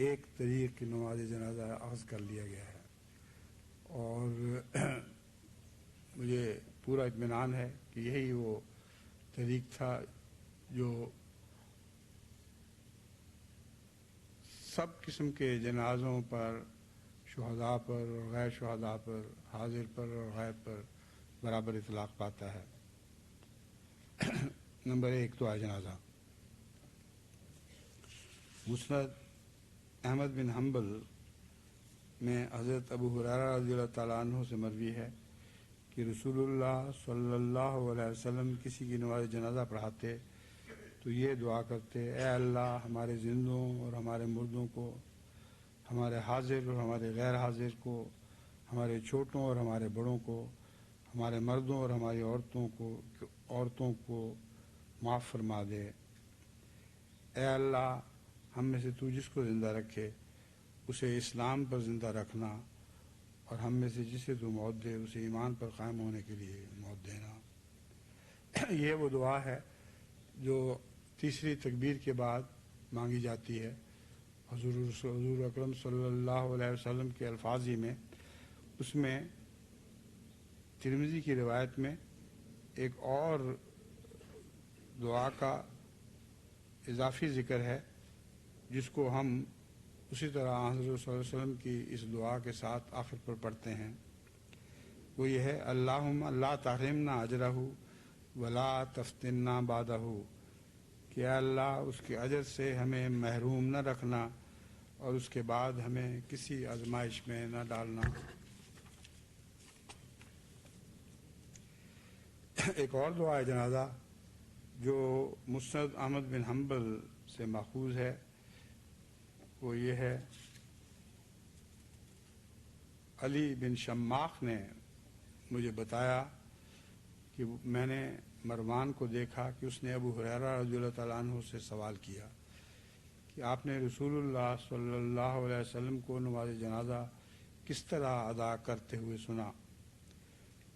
ایک طریق کی نماز جنازہ اخذ کر لیا گیا ہے، اور مجھے پورا اطمینان ہے کہ یہی وہ طریق تھا جو سب قسم کے جنازوں پر، شہداء پر اور غیر شہداء پر، حاضر پر اور غائب پر برابر اطلاق پاتا ہے۔ نمبر 1 دعائے جنازہ۔ مسند احمد بن حنبل میں حضرت ابو ہریرہ رضی اللہ تعالیٰ عنہ سے مروی ہے کہ رسول اللہ صلی اللہ علیہ وسلم کسی کی نماز جنازہ پڑھاتے تو یہ دعا کرتے، اے اللہ ہمارے زندوں اور ہمارے مردوں کو، ہمارے حاضر اور ہمارے غیر حاضر کو، ہمارے چھوٹوں اور ہمارے بڑوں کو، ہمارے مردوں اور ہماری عورتوں کو معاف فرما دے۔ اے اللہ ہم میں سے تو جس کو زندہ رکھے اسے اسلام پر زندہ رکھنا، اور ہم میں سے جسے تو موت دے اسے ایمان پر قائم ہونے کے لیے موت دینا۔ یہ وہ دعا ہے جو تیسری تکبیر کے بعد مانگی جاتی ہے۔ حضور اکرم صلی اللہ علیہ وسلم کے الفاظ ہی میں، اس میں ترمذی کی روایت میں ایک اور دعا کا اضافی ذکر ہے جس کو ہم اسی طرح حضرت صلی اللہ علیہ وسلم کی اس دعا کے ساتھ آخر پر پڑھتے ہیں۔ وہ یہ ہے، اللہم لا تحرمنا اجرہ ولا تفتنا بعدہ، کہ اللہ اس کے اجر سے ہمیں محروم نہ رکھنا اور اس کے بعد ہمیں کسی آزمائش میں نہ ڈالنا۔ ایک اور دعا جنازہ جو مسند احمد بن حنبل سے ماخوذ ہے وہ یہ ہے، علی بن شماخ نے مجھے بتایا کہ میں نے مروان کو دیکھا کہ اس نے ابو ہریرہ رضی اللہ تعالیٰ عنہ سے سوال کیا کہ آپ نے رسول اللہ صلی اللہ علیہ وسلم کو نماز جنازہ کس طرح ادا کرتے ہوئے سنا؟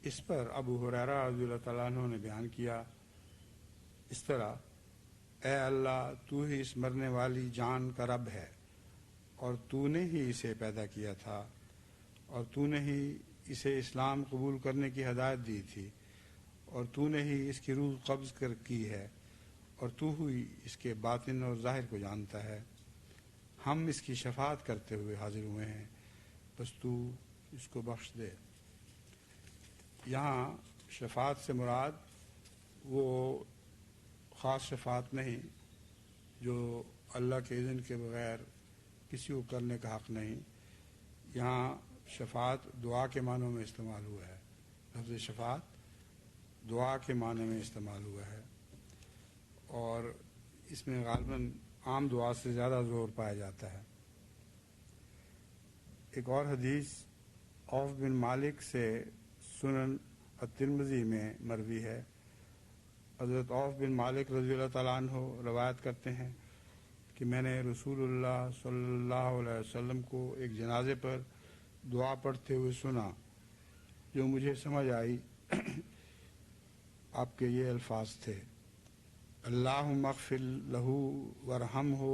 اس پر ابو ہریرہ رضی اللہ تعالیٰ عنہ نے بیان کیا اس طرح، اے اللہ تو ہی اس مرنے والی جان کا رب ہے، اور تو نے ہی اسے پیدا کیا تھا، اور تو نے ہی اسے اسلام قبول کرنے کی ہدایت دی تھی، اور تو نے ہی اس کی روح قبض کی ہے، اور تو ہی اس کے باطن اور ظاہر کو جانتا ہے۔ ہم اس کی شفاعت کرتے ہوئے حاضر ہوئے ہیں، بس تو اس کو بخش دے۔ یہاں شفاعت سے مراد وہ خاص شفاعت نہیں جو اللہ کے اذن کے بغیر کسی کو کرنے کا حق نہیں۔ یہاں شفاعت دعا کے معنوں میں استعمال ہوا ہے، لفظ شفاعت دعا کے معنی میں استعمال ہوا ہے، اور اس میں غالباً عام دعا سے زیادہ زور پایا جاتا ہے۔ ایک اور حدیث عوف بن مالک سے سنن الترمذی میں مروی ہے۔ حضرت عوف بن مالک رضی اللہ تعالیٰ عنہ روایت کرتے ہیں کہ میں نے رسول اللہ صلی اللہ علیہ وسلم کو ایک جنازے پر دعا پڑھتے ہوئے سنا جو مجھے سمجھ آئی۔ آپ کے یہ الفاظ تھے، اللہم اغفر لہ ورحمہ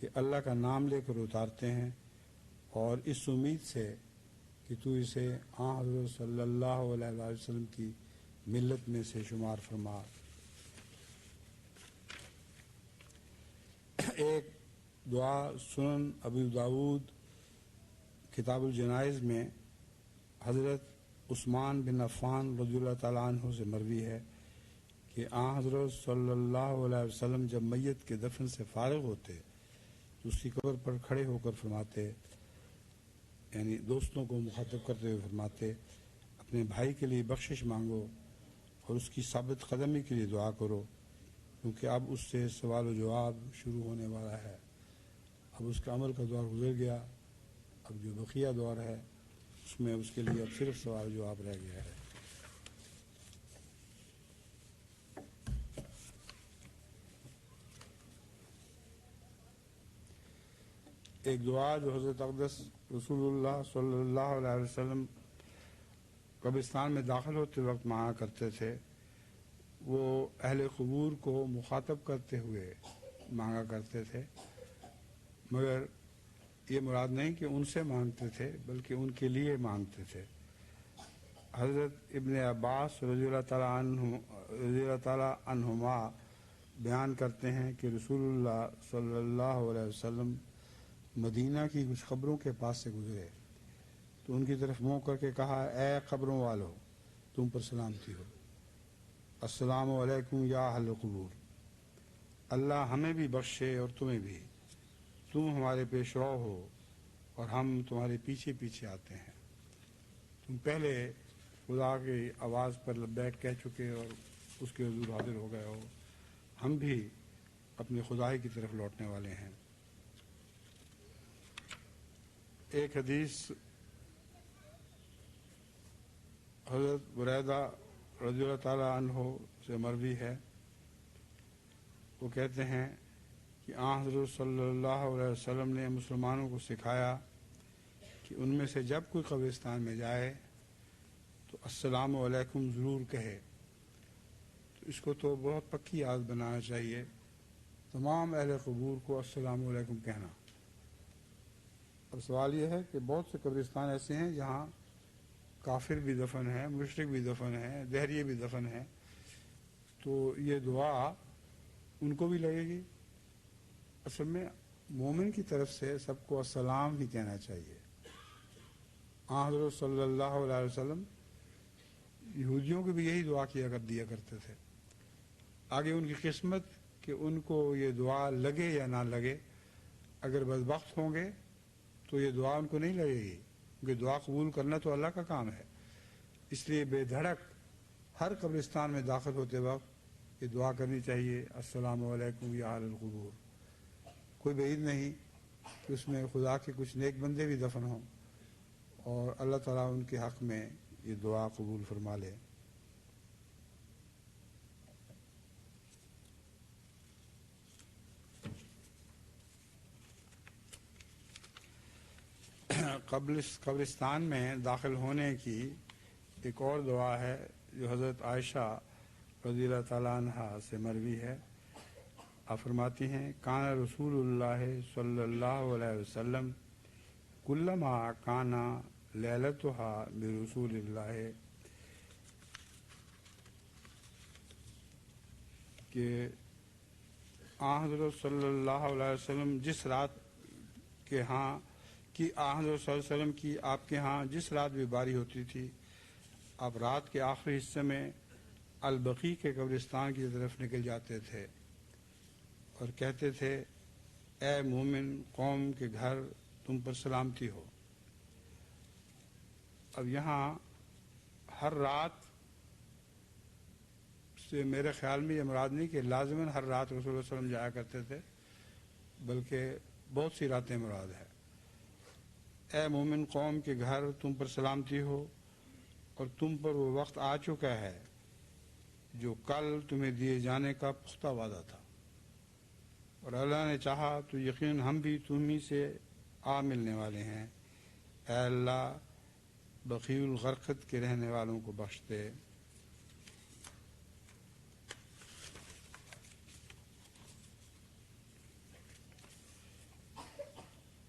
کہ اللہ کا نام لے کر اتارتے ہیں اور اس امید سے کہ تو اسے حضرت صلی اللہ علیہ وسلم کی ملت میں سے شمار فرما۔ ایک دعا سنن ابو داود کتاب الجنائز میں حضرت عثمان بن عفان رضی اللہ تعالیٰ عنہ سے مروی ہے کہ حضرت صلی اللہ علیہ وسلم جب میت کے دفن سے فارغ ہوتے تو اس کی قبر پر کھڑے ہو کر فرماتے، یعنی دوستوں کو مخاطب کرتے ہوئے فرماتے، اپنے بھائی کے لیے بخشش مانگو اور اس کی ثابت قدمی کے لیے دعا کرو، کیونکہ اب اس سے سوال و جواب شروع ہونے والا ہے۔ اب اس کا عمل کا دور گزر گیا، اب جو بقیہ دور ہے اس میں اس کے لیے اب صرف سوال و جواب رہ گیا ہے۔ ایک دعا جو حضرت اقدس رسول اللہ صلی اللہ علیہ وسلم قبرستان میں داخل ہوتے وقت مانگا کرتے تھے، وہ اہل قبور کو مخاطب کرتے ہوئے مانگا کرتے تھے، مگر یہ مراد نہیں کہ ان سے مانگتے تھے بلکہ ان کے لیے مانگتے تھے۔ حضرت ابن عباس رضی اللہ تعالیٰ عنہما بیان کرتے ہیں کہ رسول اللہ صلی اللہ علیہ وسلم مدینہ کی کچھ قبروں کے پاس سے گزرے تو ان کی طرف منہ کر کے کہا، اے قبروں والو، تم پر سلامتی ہو، السلام علیکم یا اہل قبور، اللہ ہمیں بھی بخشے اور تمہیں بھی، تم ہمارے پیش رو ہو اور ہم تمہارے پیچھے پیچھے آتے ہیں، تم پہلے خدا کی آواز پر لبیک کہہ چکے اور اس کے حضور حاضر ہو گئے ہو، ہم بھی اپنے خدائی کی طرف لوٹنے والے ہیں۔ ایک حدیث حضرت بریدہ رضی اللہ تعالیٰ عنہ سے مروی ہے، وہ کہتے ہیں کہ حضرت صلی اللہ علیہ وسلم نے مسلمانوں کو سکھایا کہ ان میں سے جب کوئی قبرستان میں جائے تو السلام علیکم ضرور کہے۔ تو اس کو تو بہت پکی عادت بنانا چاہیے، تمام اہل قبور کو السلام علیکم کہنا۔ اب سوال یہ ہے کہ بہت سے قبرستان ایسے ہیں جہاں کافر بھی دفن ہے، مشرک بھی دفن ہے، دہریے بھی دفن ہے، تو یہ دعا ان کو بھی لگے گی؟ اصل میں مومن کی طرف سے سب کو السلام ہی کہنا چاہیے۔ حضرت صلی اللہ علیہ وسلم یہودیوں کو بھی یہی دعا دیا کرتے تھے، آگے ان کی قسمت کہ ان کو یہ دعا لگے یا نہ لگے، اگر بدبخت ہوں گے تو یہ دعا ان کو نہیں لگے گی، کیونکہ دعا قبول کرنا تو اللہ کا کام ہے۔ اس لیے بے دھڑک ہر قبرستان میں داخل ہوتے وقت یہ دعا کرنی چاہیے، السلام علیکم یا اہل القبور۔ کوئی بعید نہیں کہ اس میں خدا کے کچھ نیک بندے بھی دفن ہوں اور اللہ تعالیٰ ان کے حق میں یہ دعا قبول فرما لے۔ قبرستان میں داخل ہونے کی ایک اور دعا ہے جو حضرت عائشہ رضی اللہ تعالیٰ عنہ سے مروی ہے۔ آپ فرماتی ہیں، کان رسول اللہ صلی اللہ علیہ وسلم کلما کانا لیلتھا برسول اللہ، کہ حضرت صلی اللہ علیہ وسلم جس رات کے ہاں کہ حضرت صلی اللہ علیہ وسلم کی آپ کے ہاں جس رات بھی باری ہوتی تھی، آپ رات کے آخری حصے میں البقیع کے قبرستان کی طرف نکل جاتے تھے اور کہتے تھے، اے مومن قوم کے گھر، تم پر سلامتی ہو۔ اب یہاں ہر رات سے میرے خیال میں یہ مراد نہیں کہ لازماً ہر رات رسول اللہ صلی اللہ علیہ وسلم جایا کرتے تھے، بلکہ بہت سی راتیں مراد ہے۔ اے مومن قوم کے گھر، تم پر سلامتی ہو اور تم پر وہ وقت آ چکا ہے جو کل تمہیں دیے جانے کا پختہ وعدہ تھا، اور اللہ نے چاہا تو یقیناً ہم بھی تمہیں سے آ ملنے والے ہیں۔ اے اللہ، بقیع الغرقد کے رہنے والوں کو بخش دے۔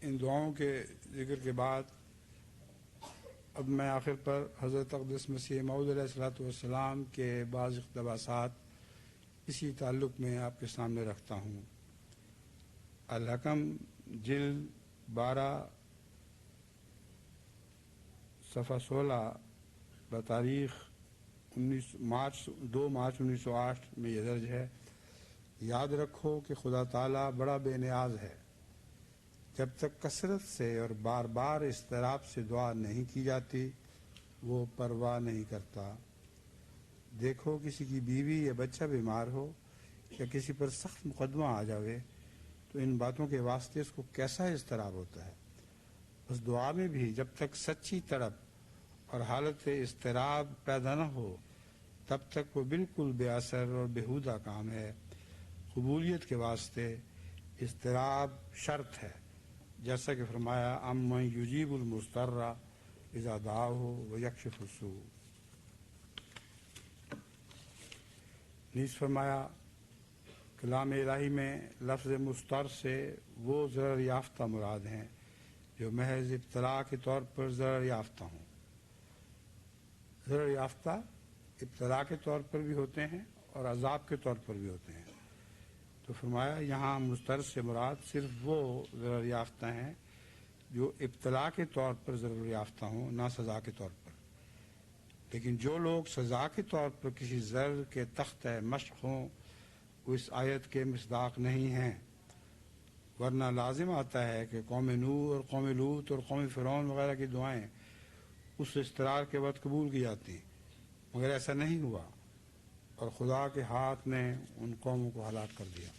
ان دعاؤں کے ذکر کے بعد اب میں آخر پر حضرت اقدس مسیح موعود علیہ الصلوۃ والسلام کے بعض اقتباسات اسی تعلق میں آپ کے سامنے رکھتا ہوں۔ الحکم جلد 12 صفحہ 16 بتاریخ 2 مارچ 1908 میں یہ درج ہے: یاد رکھو کہ خدا تعالیٰ بڑا بے نیاز ہے۔ جب تک کثرت سے اور بار بار اضطراب سے دعا نہیں کی جاتی وہ پرواہ نہیں کرتا۔ دیکھو کسی کی بیوی یا بچہ بیمار ہو یا کسی پر سخت مقدمہ آ جاوے تو ان باتوں کے واسطے اس کو کیسا اضطراب ہوتا ہے۔ اس دعا میں بھی جب تک سچی تڑپ اور حالت اضطراب پیدا نہ ہو تب تک وہ بالکل بے اثر اور بیہودہ کام ہے۔ قبولیت کے واسطے اضطراب شرط ہے، جیسا کہ فرمایا امن یجیب المضطر اذا دعاہ ویکشف السوء۔ نیز فرمایا کلام الہی میں لفظ مضطر سے وہ ضرر یافتہ مراد ہیں جو محض ابتلا کے طور پر ضرر یافتہ ہوں۔ ضرر یافتہ ابتلا کے طور پر بھی ہوتے ہیں اور عذاب کے طور پر بھی ہوتے ہیں۔ تو فرمایا یہاں مضطر سے مراد صرف وہ ضرر یافتہ ہیں جو ابتلا کے طور پر ضرر یافتہ ہوں، نہ سزا کے طور پر۔ لیکن جو لوگ سزا کے طور پر کسی ضرر کے تحت مشق ہوں وہ اس آیت کے مصداق نہیں ہیں، ورنہ لازم آتا ہے کہ قوم نوح اور قوم لوط اور قوم فرعون وغیرہ کی دعائیں اس اضطرار کے وقت قبول کی جاتی، مگر ایسا نہیں ہوا اور خدا کے ہاتھ نے ان قوموں کو ہلاک کر دیا۔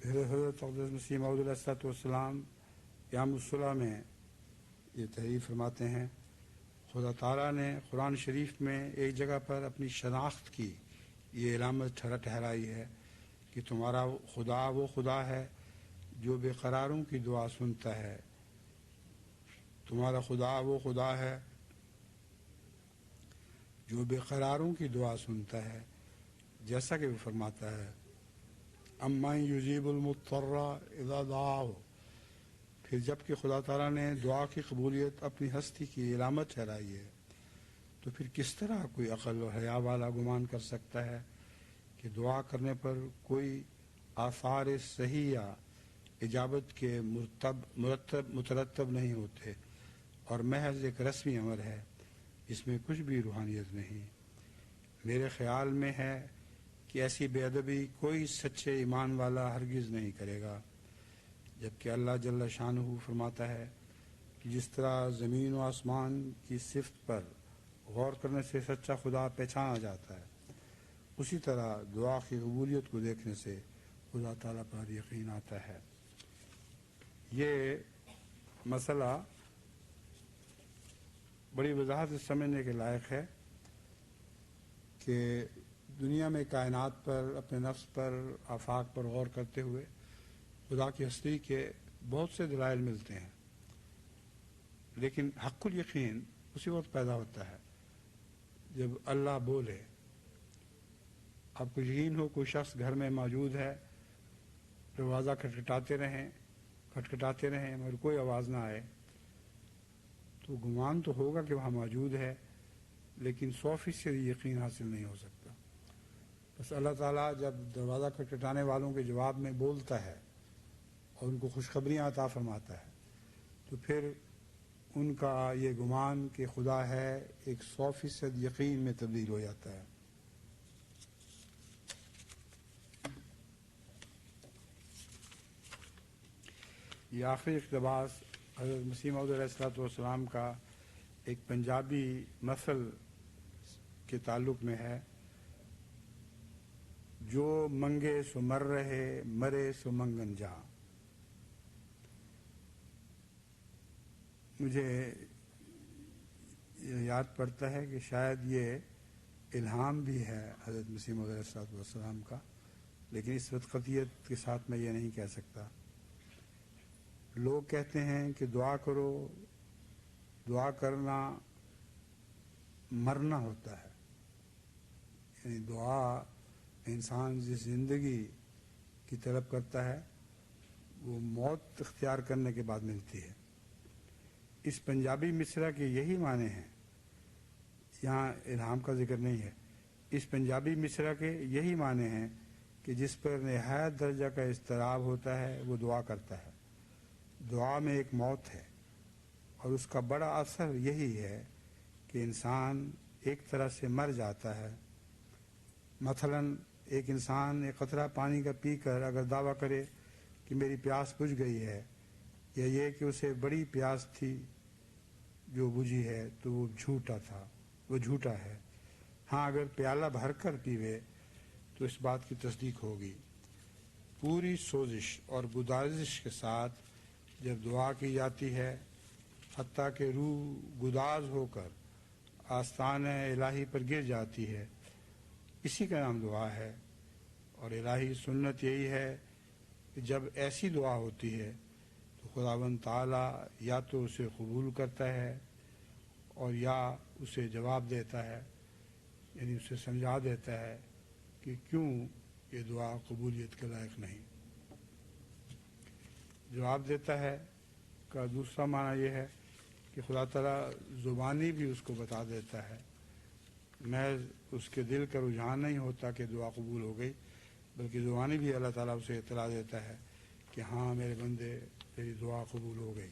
حضرت اقدس مسیح موعود علیہ الصلوۃ والسلام یوم الصلح میں یہ تحریر فرماتے ہیں: خدا تعالیٰ نے قرآن شریف میں ایک جگہ پر اپنی شناخت کی یہ علامت ٹھہرائی ہے کہ تمہارا خدا وہ خدا ہے جو بے قراروں کی دعا سنتا ہے۔ تمہارا خدا وہ خدا ہے جو بے قراروں کی دعا سنتا ہے، جیسا کہ وہ فرماتا ہے امن یجیب المضطر اذا دعاہ۔ پھر جب کہ خدا تعالیٰ نے دعا کی قبولیت اپنی ہستی کی علامت ٹھہرائی ہے تو پھر کس طرح کوئی عقل و حیا والا گمان کر سکتا ہے کہ دعا کرنے پر کوئی آثار صحیح یا اجابت کے مترتب نہیں ہوتے اور محض ایک رسمی امر ہے جس میں کچھ بھی روحانیت نہیں۔ میرے خیال میں ہے کہ ایسی بے ادبی کوئی سچے ایمان والا ہرگز نہیں کرے گا، جبکہ اللہ جل شانہ فرماتا ہے کہ جس طرح زمین و آسمان کی صفت پر غور کرنے سے سچا خدا پہچانا جاتا ہے، اسی طرح دعا کی قبولیت کو دیکھنے سے خدا تعالیٰ پر یقین آتا ہے۔ یہ مسئلہ بڑی وضاحت سے سمجھنے کے لائق ہے کہ دنیا میں کائنات پر، اپنے نفس پر، آفاق پر غور کرتے ہوئے خدا کی ہستی کے بہت سے دلائل ملتے ہیں، لیکن حق الیقین اسی وقت پیدا ہوتا ہے جب اللہ بولے۔ آپ کو یقین ہو کوئی شخص گھر میں موجود ہے، دروازہ کھٹکھٹاتے رہیں مگر کوئی آواز نہ آئے تو گمان تو ہوگا کہ وہاں موجود ہے، لیکن 100% یقین حاصل نہیں ہو سکتا۔ بس اللہ تعالیٰ جب دروازہ کھٹکھٹانے والوں کے جواب میں بولتا ہے اور ان کو خوشخبریاں عطا فرماتا ہے تو پھر ان کا یہ گمان کہ خدا ہے ایک 100% یقین میں تبدیل ہو جاتا ہے۔ یہ آخری اقتباس حضرت مسیح موعود علیہ الصلوۃ والسلام کا ایک پنجابی مثل کے تعلق میں ہے: جو منگے سو مر رہے، مرے سو منگن جا۔ مجھے یاد پڑتا ہے کہ شاید یہ الہام بھی ہے حضرت مسیح موعود علیہ الصلوۃ والسلام کا، لیکن اس وقت قطعیت کے ساتھ میں یہ نہیں کہہ سکتا۔ لوگ کہتے ہیں کہ دعا کرو، دعا کرنا مرنا ہوتا ہے، یعنی دعا انسان جس زندگی کی طلب کرتا ہے وہ موت اختیار کرنے کے بعد ملتی ہے۔ اس پنجابی مصرع کے یہی معنی ہیں، یہاں الہام کا ذکر نہیں ہے، اس پنجابی مصرع کے یہی معنی ہیں کہ جس پر نہایت درجہ کا اضطراب ہوتا ہے وہ دعا کرتا ہے۔ دعا میں ایک موت ہے اور اس کا بڑا اثر یہی ہے کہ انسان ایک طرح سے مر جاتا ہے۔ مثلا ایک انسان ایک قطرہ پانی کا پی کر اگر دعویٰ کرے کہ میری پیاس بجھ گئی ہے، یا یہ کہ اسے بڑی پیاس تھی جو بجھی ہے، تو وہ جھوٹا ہے۔ ہاں اگر پیالہ بھر کر پیوے تو اس بات کی تصدیق ہوگی۔ پوری سوزش اور گدازش کے ساتھ جب دعا کی جاتی ہے، حتیٰ کہ روح گداز ہو کر آستانِ الہی پر گر جاتی ہے، اسی کا نام دعا ہے۔ اور الہی سنت یہی ہے کہ جب ایسی دعا ہوتی ہے تو خداوند تعالیٰ یا تو اسے قبول کرتا ہے اور یا اسے جواب دیتا ہے، یعنی اسے سمجھا دیتا ہے کہ کیوں یہ دعا قبولیت کے لائق نہیں۔ جواب دیتا ہے کا دوسرا معنی یہ ہے کہ خدا تعالیٰ زبانی بھی اس کو بتا دیتا ہے، محض اس کے دل کا رجحان نہیں ہوتا کہ دعا قبول ہو گئی، بلکہ زبانی بھی اللہ تعالیٰ اسے اطلاع دیتا ہے کہ ہاں میرے بندے تیری دعا قبول ہو گئی۔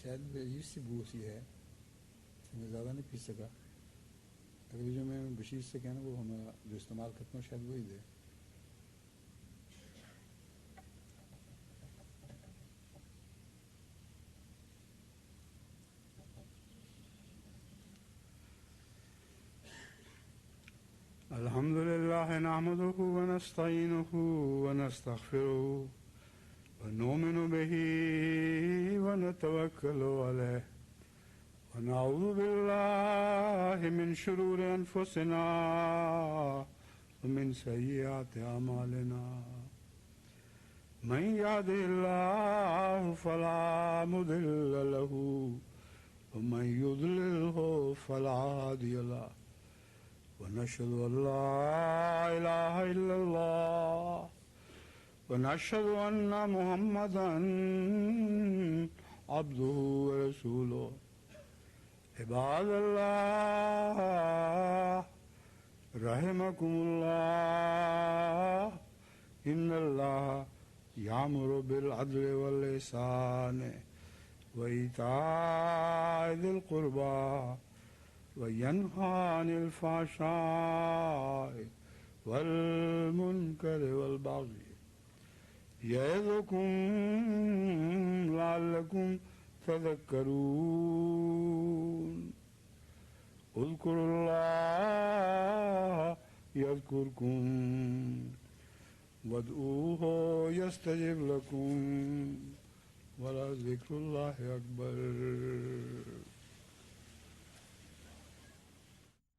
شاید عجیب سی بو سی ہے، میں زیادہ نہیں پی سکا۔ اگر جو میں بشیر سے کہنا وہ ہمیں جو استعمال کرتا ہوں شاید وہی دے۔ الحمد للہ نحمدہ ونستعینہ ونستغفرہ ونؤمن بہ ونتوکل علیہ ونعوذ باللہ من شرور انفسنا ومن سیئات اعمالنا من یهدہ اللہ فلا مضل له ومن یضللہ فلا ہادی له ونشهد ان لا اله الا الله ونشهد ان محمدا عبده ورسوله عباد الله رحمكم الله ان الله يأمر بالعدل والإحسان وإيتاء ذي القربى وينهى عن الفحشاء والمنكر والبغي يعظكم لعلكم تذكرون اذكروا الله يذكركم وادعوه يستجب لكم ولذكر الله أكبر